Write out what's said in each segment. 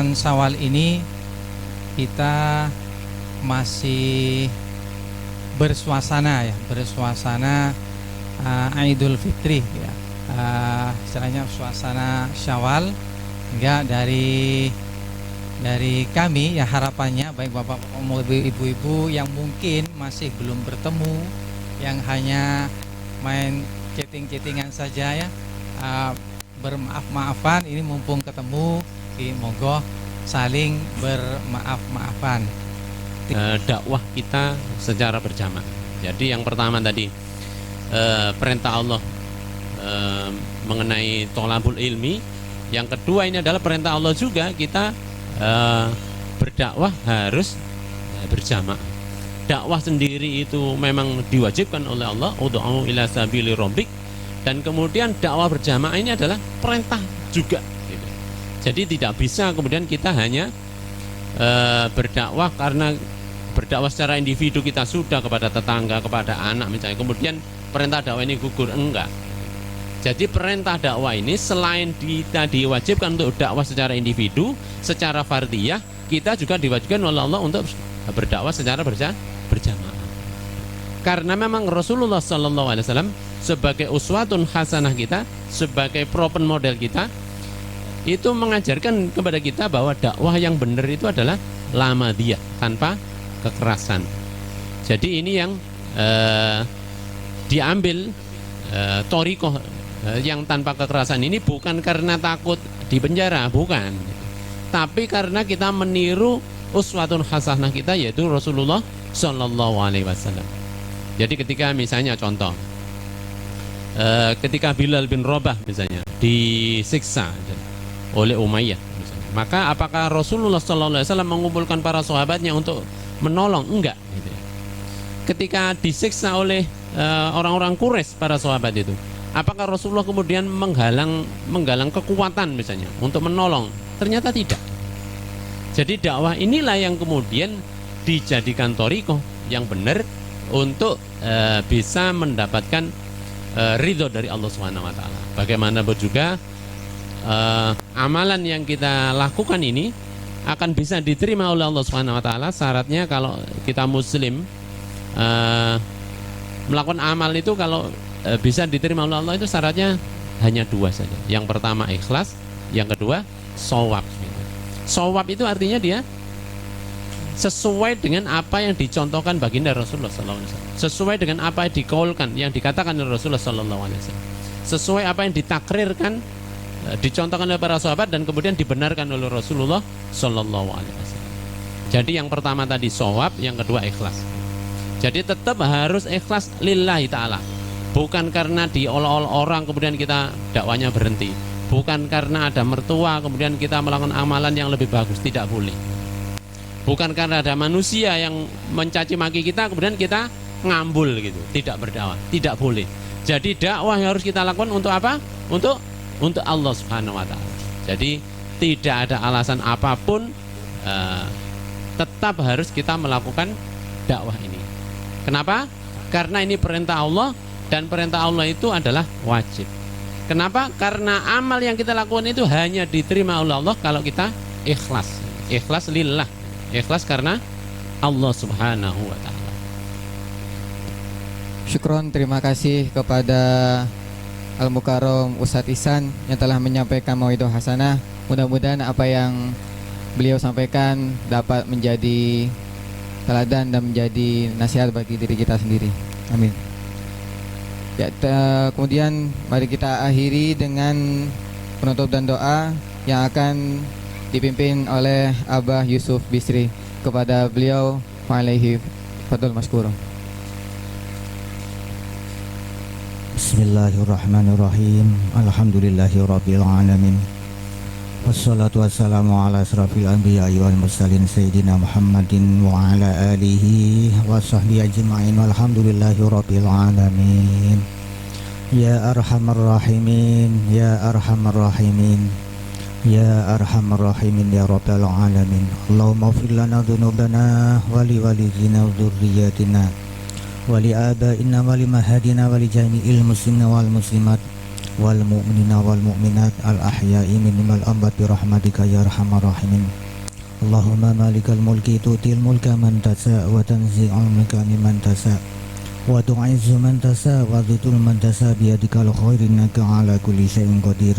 bulan Syawal ini kita masih bersuasana Idul Fitri ya. Istilahnya suasana Syawal. Enggak, dari kami ya, harapannya baik bapak maupun ibu-ibu yang mungkin masih belum bertemu, yang hanya main chatting-chattingan saja ya, bermaaf-maafan. Ini mumpung ketemu, moga saling bermaaf-maafan. Dakwah kita secara berjamaah. Jadi yang pertama tadi perintah Allah mengenai tolabul ilmi. Yang kedua ini adalah perintah Allah juga, kita berdakwah harus berjamaah. Dakwah sendiri itu memang diwajibkan oleh Allah, ud'u ila sabili rabbik, dan kemudian dakwah berjamaah ini adalah perintah juga gitu. Jadi tidak bisa kemudian kita hanya berdakwah karena berdakwah secara individu, kita sudah kepada tetangga, kepada anak misalnya, kemudian perintah dakwah ini gugur, enggak. Jadi perintah dakwah ini selain kita diwajibkan untuk dakwah secara individu, secara fardiyah, kita juga diwajibkan oleh Allah untuk berdakwah secara berjamaah. Karena memang Rasulullah SAW sebagai uswatun hasanah kita, sebagai propen model kita, itu mengajarkan kepada kita bahwa dakwah yang benar itu adalah lamadiyah, tanpa kekerasan. Jadi ini yang diambil thoriqoh yang tanpa kekerasan ini bukan karena takut di penjara, bukan, tapi karena kita meniru uswatun hasanah kita, yaitu Rasulullah Shallallahu Alaihi Wasallam. Jadi ketika misalnya contoh, ketika Bilal bin Rabah misalnya disiksa oleh Umayyah misalnya, maka apakah Rasulullah Shallallahu Alaihi Wasallam mengumpulkan para sahabatnya untuk menolong? Enggak gitu ya. Ketika disiksa oleh orang-orang Quraisy, para sahabat itu, apakah Rasulullah kemudian menggalang kekuatan misalnya untuk menolong? Ternyata tidak. Jadi dakwah inilah yang kemudian dijadikan thoriqoh yang benar untuk bisa mendapatkan ridho dari Allah Subhanahu wa taala. Bagaimanapun juga amalan yang kita lakukan ini akan bisa diterima oleh Allah Subhanahu wa taala. Syaratnya kalau kita muslim melakukan amal itu, kalau bisa diterima oleh Allah, itu syaratnya hanya dua saja. Yang pertama ikhlas, yang kedua shawab. Shawab itu artinya dia sesuai dengan apa yang dicontohkan baginda Rasulullah SAW, sesuai dengan apa yang dikaulkan, yang dikatakan oleh Rasulullah SAW, sesuai apa yang ditakrirkan, dicontohkan oleh para sahabat, dan kemudian dibenarkan oleh Rasulullah SAW. Jadi yang pertama tadi shawab, yang kedua ikhlas. Jadi tetap harus ikhlas lillahi ta'ala, bukan karena diolok-olok orang kemudian kita dakwanya berhenti, bukan karena ada mertua kemudian kita melakukan amalan yang lebih bagus, tidak boleh. Bukan karena ada manusia yang mencaci maki kita kemudian kita ngambul gitu, tidak berdakwah, tidak boleh. Jadi dakwah yang harus kita lakukan untuk apa? Untuk Allah Subhanahu wa taala. Jadi tidak ada alasan apapun, tetap harus kita melakukan dakwah ini. Kenapa? Karena ini perintah Allah, dan perintah Allah itu adalah wajib. Kenapa? Karena amal yang kita lakukan itu hanya diterima oleh Allah kalau kita ikhlas. Ikhlas lillah. Ikhlas karena Allah Subhanahu wa taala. Syukron, terima kasih kepada Al-Mukarram Ustadz Ihsan yang telah menyampaikan mauidhah hasanah. Mudah-mudahan apa yang beliau sampaikan dapat menjadi teladan dan menjadi nasihat bagi diri kita sendiri. Amin. Ya, kemudian mari kita akhiri dengan penutup dan doa yang akan dipimpin oleh Abah Yusuf Bisri. Kepada beliau, alaihi fadl masykur. Bismillahirrahmanirrahim. Alhamdulillahirabbil alamin. Wassalatu wassalamu ala asrafil anbiya'i wal mursalin sayyidina Muhammadin wa ala alihi wa sahbihi ajma'in. Walhamdulillahirabbil alamin. Ya arhamar rahimin, ya arhamar rahimin, ya arhamar rahimin, ya rabbal alamin. Allahumma ighfir lana dhunubana wa li walidina wa dhurriyyatina wa li abaina wa li mahadina wa li jami'il muslimina wal muslimat wal mu'minina wal mu'minat al ahya'i minhum wal amwat bi rahmatika ya arhamar rahimin. Allahumma malikal mulki tu'til mulka man tasha wa tanzi'ul mulka mimman tasha wa tu'izzu man tasha wa tudhillu man tasha bi yadikal khairu innaka ala kulli syai'in qadir.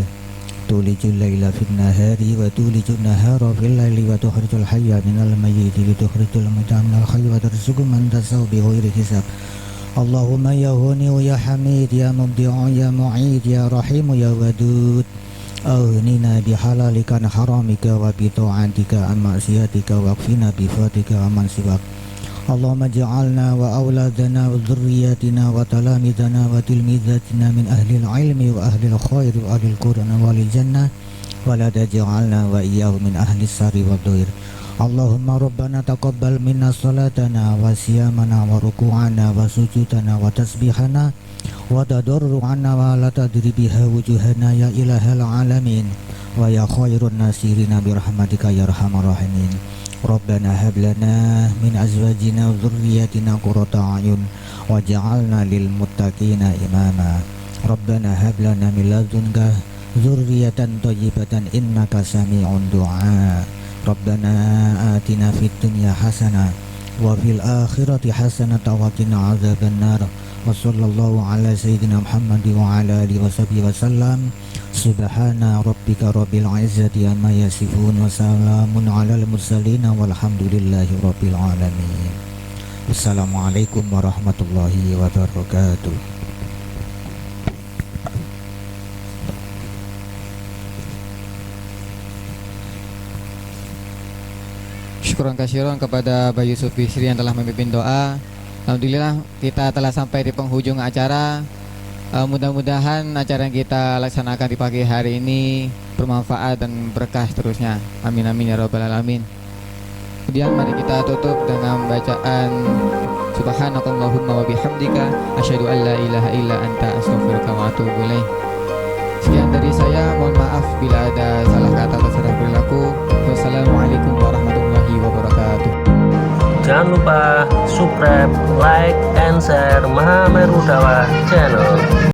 Tulijul laila fin nahari wa tulijul nahara fil laili wa tukhrijul hayya minal mayyiti wa tukhrijul mayyita minal hayyi wa tarzuqu man tasha bi ghairi hisab. Allahumma ya Ghani ya Hamid ya Mubdi'u ya Mu'id ya Rahim ya Wadud aghnina bihalalika an haramika wa bi ta'atika an ma'siyatika wa qfina bi fatika aman siwak. Allahumma ja'alna wa auladana wa dhurriyyatina wa talamidana wa tilmizatina min ahli al-ilmi wa ahli al-khair wa ahli al-Qur'an wa ahli al-jannah wa la taj'alna wa iyyahum min ahli as-sari wa dhair. Allahumma rabbana taqabbal minna salatana wa siyamana wa ruku'ana wa sujudana wa tasbihana wa tadarru'ana wa la tadri biha wujuhana ya ilahal alamin wa ya khairun nasirina bi rahmatika ya arhamar rahimin. Rabbana hab lana min azwajina wa dhurriyyatina qurrata a'yun waj'alna lil muttaqina imama. Rabbana hab lana min ladunka dzurriyyatan thayyibatan innaka sami'un du'a. Rabbana atina fid dunya hasanah wa fil akhirati hasanah wa qina adzabannar. Wa sallallahu ala sayyidina Muhammad wa ala alihi wa sahbihi wa sallam. Subhana rabbika rabbil izzati amma yasifun wa salamun alal mursalin walhamdulillahi rabbil alamin. Wassalamualaikum warahmatullahi wabarakatuh. Syukuran kasiron kepada Bayu Yusuf Bisri yang telah memimpin doa. Alhamdulillah kita telah sampai di penghujung acara. Mudah-mudahan acara yang kita laksanakan di pagi hari ini bermanfaat dan berkah seterusnya. Amin amin ya rabbal alamin. Kemudian mari kita tutup dengan bacaan Subhanakallahumma wa bihamdika asyhadu an la ilaha illa anta astaghfiruka wa atubu ilaik. Sekian dari saya, mohon maaf bila ada salah kata atau salah perilaku. Wassalamualaikum warahmatullahi wabarakatuh. Jangan lupa subscribe, like, and share Mahameru Dakwah Channel.